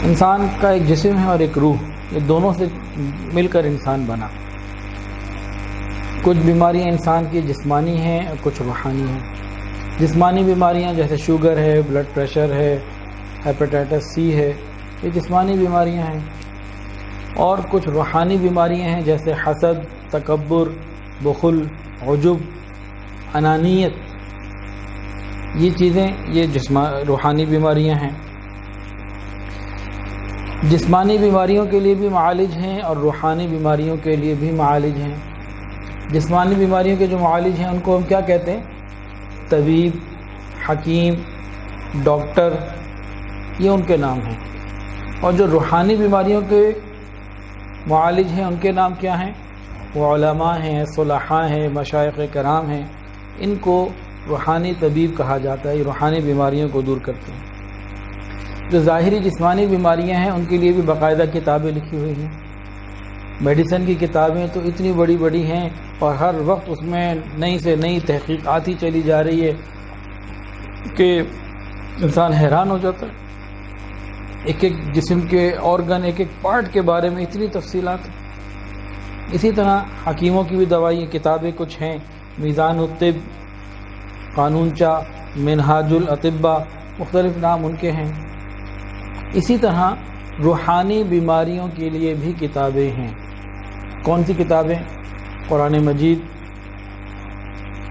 انسان کا ایک جسم ہے اور ایک روح، یہ دونوں سے مل کر انسان بنا۔ کچھ بیماریاں انسان کی جسمانی ہیں اور کچھ روحانی ہیں۔ جسمانی بیماریاں جیسے شوگر ہے، بلڈ پریشر ہے، ہیپیٹائٹس سی ہے، یہ جسمانی بیماریاں ہیں۔ اور کچھ روحانی بیماریاں ہیں جیسے حسد، تکبر، بخل، عجب، انانیت، یہ چیزیں یہ روحانی بیماریاں ہیں۔ جسمانی بیماریوں کے لیے بھی معالج ہیں اور روحانی بیماریوں کے لیے بھی معالج ہیں۔ جسمانی بیماریوں کے جو معالج ہیں ان کو ہم کیا کہتے ہیں؟ طبیب، حکیم، ڈاکٹر، یہ ان کے نام ہیں۔ اور جو روحانی بیماریوں کے معالج ہیں ان کے نام کیا ہیں؟ وہ علماء ہیں، صلحاء ہیں، مشائخ کرام ہیں، ان کو روحانی طبیب کہا جاتا ہے۔ یہ روحانی بیماریوں کو دور کرتے ہیں۔ جو ظاہری جسمانی بیماریاں ہیں ان کے لیے بھی باقاعدہ کتابیں لکھی ہوئی ہیں۔ میڈیسن کی کتابیں تو اتنی بڑی بڑی ہیں اور ہر وقت اس میں نئی سے نئی تحقیق آتی چلی جا رہی ہے کہ انسان حیران ہو جاتا ہے۔ ایک ایک جسم کے آرگن، ایک ایک پارٹ کے بارے میں اتنی تفصیلات ہیں۔ اسی طرح حکیموں کی بھی دوائی کتابیں کچھ ہیں، میزان الطب، قانونچہ، منہاج الاطباء، مختلف نام ان کے ہیں۔ اسی طرح روحانی بیماریوں کے لیے بھی کتابیں ہیں۔ کون سی کتابیں؟ قرآن مجید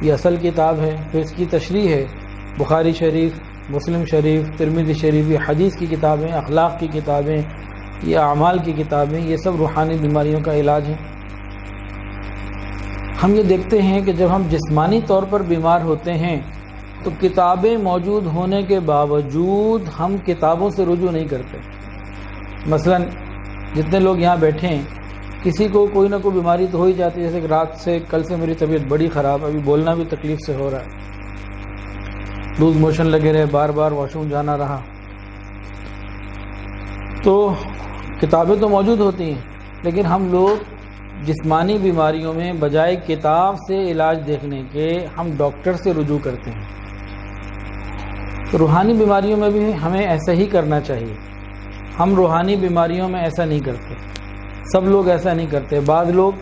یہ اصل کتاب ہے، پھر اس کی تشریح ہے بخاری شریف، مسلم شریف، ترمذی شریف، یہ حدیث کی کتابیں، اخلاق کی کتابیں، یہ اعمال کی کتابیں، یہ سب روحانی بیماریوں کا علاج ہے۔ ہم یہ دیکھتے ہیں کہ جب ہم جسمانی طور پر بیمار ہوتے ہیں تو کتابیں موجود ہونے کے باوجود ہم کتابوں سے رجوع نہیں کرتے۔ مثلا جتنے لوگ یہاں بیٹھے ہیں کسی کو کوئی نہ کوئی بیماری تو ہو ہی جاتی ہے، جیسے کہ رات سے کل سے میری طبیعت بڑی خراب، ابھی بولنا بھی تکلیف سے ہو رہا ہے، لوز موشن لگے رہے، بار بار واش روم جانا رہا۔ تو کتابیں تو موجود ہوتی ہیں لیکن ہم لوگ جسمانی بیماریوں میں بجائے کتاب سے علاج دیکھنے کے ہم ڈاکٹر سے رجوع کرتے ہیں۔ تو روحانی بیماریوں میں بھی ہمیں ایسا ہی کرنا چاہیے۔ ہم روحانی بیماریوں میں ایسا نہیں کرتے، سب لوگ ایسا نہیں کرتے۔ بعض لوگ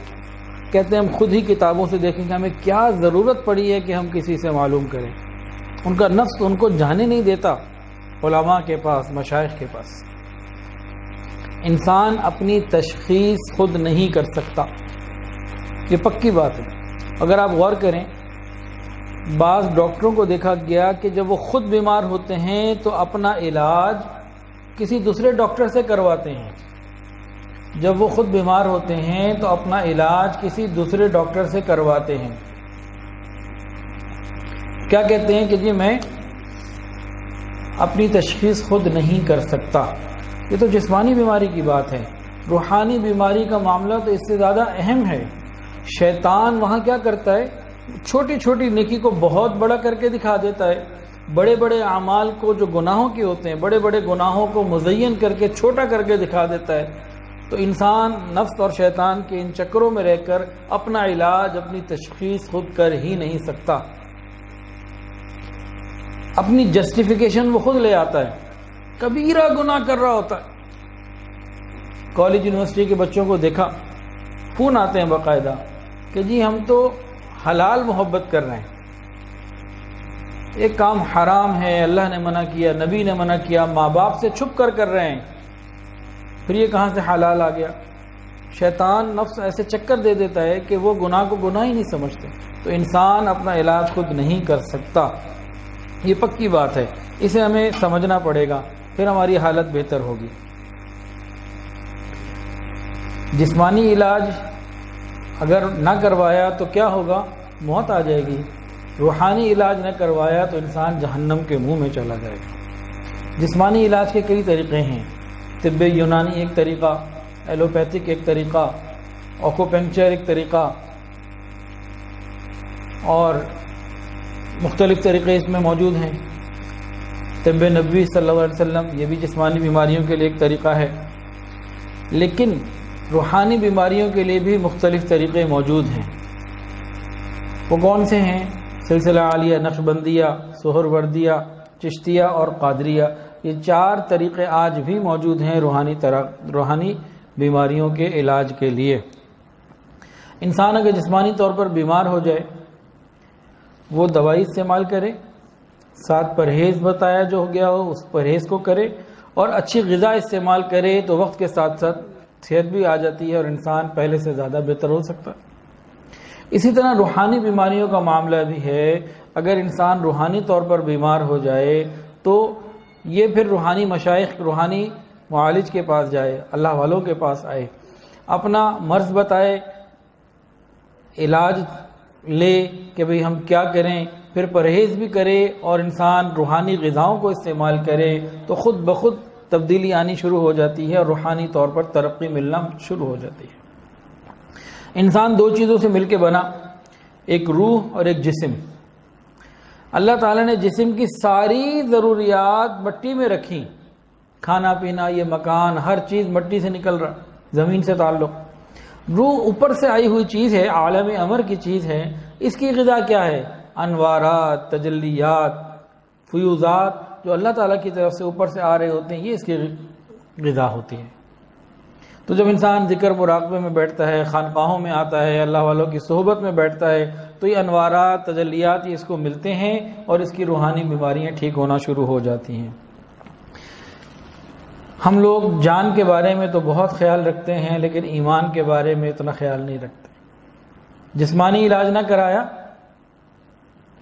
کہتے ہیں ہم خود ہی کتابوں سے دیکھیں گے، ہمیں کیا ضرورت پڑی ہے کہ ہم کسی سے معلوم کریں۔ ان کا نفس ان کو جانے نہیں دیتا علماء کے پاس، مشائخ کے پاس۔ انسان اپنی تشخیص خود نہیں کر سکتا، یہ پکی بات ہے۔ اگر آپ غور کریں بعض ڈاکٹروں کو دیکھا گیا کہ جب وہ خود بیمار ہوتے ہیں تو اپنا علاج کسی دوسرے ڈاکٹر سے کرواتے ہیں۔ جب وہ خود بیمار ہوتے ہیں تو اپنا علاج کسی دوسرے ڈاکٹر سے کرواتے ہیں۔ کیا کہتے ہیں کہ جی میں اپنی تشخیص خود نہیں کر سکتا۔ یہ تو جسمانی بیماری کی بات ہے۔ روحانی بیماری کا معاملہ تو اس سے زیادہ اہم ہے۔ شیطان وہاں کیا کرتا ہے؟ چھوٹی چھوٹی نیکی کو بہت بڑا کر کے دکھا دیتا ہے، بڑے بڑے اعمال کو جو گناہوں کے ہوتے ہیں، بڑے بڑے گناہوں کو مزین کر کے چھوٹا کر کے دکھا دیتا ہے۔ تو انسان نفس اور شیطان کے ان چکروں میں رہ کر اپنا علاج، اپنی تشخیص خود کر ہی نہیں سکتا۔ اپنی جسٹیفیکیشن وہ خود لے آتا ہے، کبیرہ گناہ کر رہا ہوتا ہے۔ کالج یونیورسٹی کے بچوں کو دیکھا، فون آتے ہیں باقاعدہ کہ جی ہم تو حلال محبت کر رہے ہیں، ایک کام حرام ہے، اللہ نے منع کیا، نبی نے منع کیا، ماں باپ سے چھپ کر رہے ہیں، پھر یہ کہاں سے حلال آ گیا؟ شیطان نفس ایسے چکر دے دیتا ہے کہ وہ گناہ کو گناہ ہی نہیں سمجھتے۔ تو انسان اپنا علاج خود نہیں کر سکتا، یہ پکی بات ہے، اسے ہمیں سمجھنا پڑے گا، پھر ہماری حالت بہتر ہوگی۔ جسمانی علاج اگر نہ کروایا تو کیا ہوگا؟ موت آ جائے گی۔ روحانی علاج نہ کروایا تو انسان جہنم کے منہ میں چلا جائے گا۔ جسمانی علاج کے کئی طریقے ہیں۔ طب یونانی ایک طریقہ، ایلوپیتھک ایک طریقہ، آکوپنکچر ایک طریقہ، اور مختلف طریقے اس میں موجود ہیں۔ طب نبوی صلی اللہ علیہ وسلم یہ بھی جسمانی بیماریوں کے لیے ایک طریقہ ہے، لیکن روحانی بیماریوں کے لیے بھی مختلف طریقے موجود ہیں۔ وہ کون سے ہیں؟ سلسلہ عالیہ، نقشبندیہ، سہروردیہ، چشتیہ اور قادریہ، یہ 4 طریقے آج بھی موجود ہیں روحانی بیماریوں کے علاج کے لیے۔ انسان اگر جسمانی طور پر بیمار ہو جائے وہ دوائی استعمال کرے، ساتھ پرہیز بتایا جو ہو گیا ہو اس پرہیز کو کرے، اور اچھی غذا استعمال کرے تو وقت کے ساتھ ساتھ صحت بھی آ جاتی ہے اور انسان پہلے سے زیادہ بہتر ہو سکتا ہے۔ اسی طرح روحانی بیماریوں کا معاملہ بھی ہے۔ اگر انسان روحانی طور پر بیمار ہو جائے تو یہ پھر روحانی مشائخ، روحانی معالج کے پاس جائے، اللہ والوں کے پاس آئے، اپنا مرض بتائے، علاج لے کہ بھئی ہم کیا کریں، پھر پرہیز بھی کرے اور انسان روحانی غذاؤں کو استعمال کرے تو خود بخود تبدیلی آنی شروع ہو جاتی ہے اور روحانی طور پر ترقی ملنا شروع ہو جاتی ہے۔ انسان 2 چیزوں سے مل کے بنا، ایک روح اور ایک جسم۔ اللہ تعالیٰ نے جسم کی ساری ضروریات مٹی میں رکھی، کھانا پینا، یہ مکان، ہر چیز مٹی سے نکل رہا، زمین سے تعلق۔ روح اوپر سے آئی ہوئی چیز ہے، عالم امر کی چیز ہے، اس کی غذا کیا ہے؟ انوارات، تجلیات، فیوزات جو اللہ تعالیٰ کی طرف سے اوپر سے آ رہے ہوتے ہیں، یہ اس کی غذا ہوتی ہے۔ تو جب انسان ذکر مراقبے میں بیٹھتا ہے، خانقاہوں میں آتا ہے، اللہ والوں کی صحبت میں بیٹھتا ہے تو یہ انوارات، تجلیات یہ اس کو ملتے ہیں اور اس کی روحانی بیماریاں ٹھیک ہونا شروع ہو جاتی ہیں۔ ہم لوگ جان کے بارے میں تو بہت خیال رکھتے ہیں لیکن ایمان کے بارے میں اتنا خیال نہیں رکھتے۔ جسمانی علاج نہ کرایا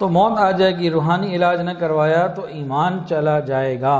تو موت آ جائے گی، روحانی علاج نہ کروایا تو ایمان چلا جائے گا۔